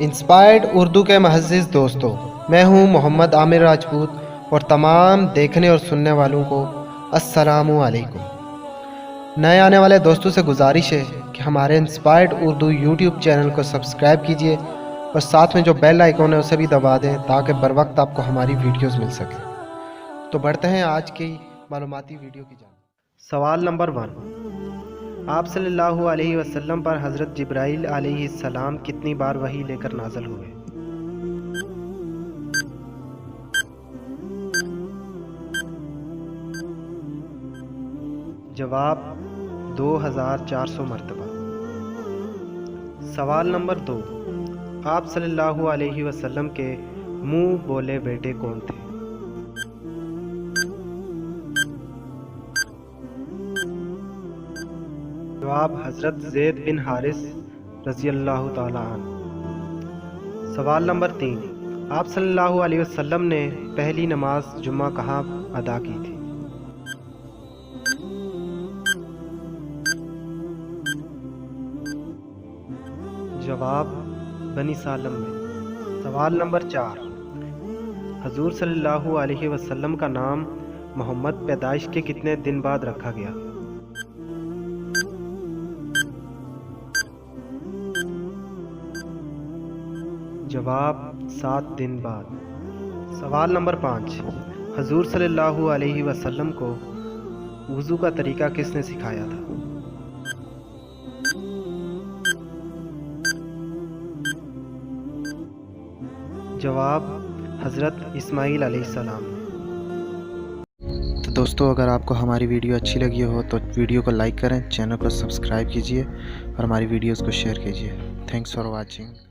Inspired Urdu के मुअज़्ज़िज़ दोस्तों, मैं हूं मोहम्मद आमिर राजपूत और तमाम देखने और सुनने वालों को अस्सलामु अलैकुम। नए आने वाले दोस्तों से गुजारिश है कि हमारे इंस्पायर्ड उर्दू यूट्यूब चैनल को सब्सक्राइब कीजिए और साथ में जो बेल आइकॉन है उसे भी दबा दें ताकि बर वक्त आपको हमारी वीडियोस मिल सके। तो बढ़ते हैं आज की मालूमाती वीडियो की जानिब। सवाल नंबर 1, आप सल्लल्लाहु अलैहि वसल्लम पर हज़रत जिब्राइल अलैहिस्सलाम कितनी बार वही लेकर नाज़िल हुए? जवाब 2400 मरतबा। सवाल नंबर 2, आप सल्लल्लाहु अलैहि वसल्लम के मुंह बोले बेटे कौन थे? जवाब हज़रत ज़ैद बिन हारिस रज़ियल्लाहु ताला अन्हु। सवाल नंबर 3, आप सल्लल्लाहु अलैहि वसल्लम ने पहली नमाज जुम्मा कहाँ अदा की थी? जवाब बनी सालम में। सवाल नंबर 4, हजूर सल्लल्लाहु अलैहि वसल्लम का नाम मोहम्मद पैदाइश के कितने दिन बाद रखा गया? जवाब 7 दिन बाद। सवाल नंबर 5, हजूर सल्लल्लाहु अलैहि वसल्लम को वुज़ू का तरीका किसने सिखाया था? जवाब हज़रत इस्माईल अलैहिस्सलाम। तो दोस्तों, अगर आपको हमारी वीडियो अच्छी लगी हो तो वीडियो को लाइक करें, चैनल को सब्सक्राइब कीजिए और हमारी वीडियोस को शेयर कीजिए। Thanks for watching.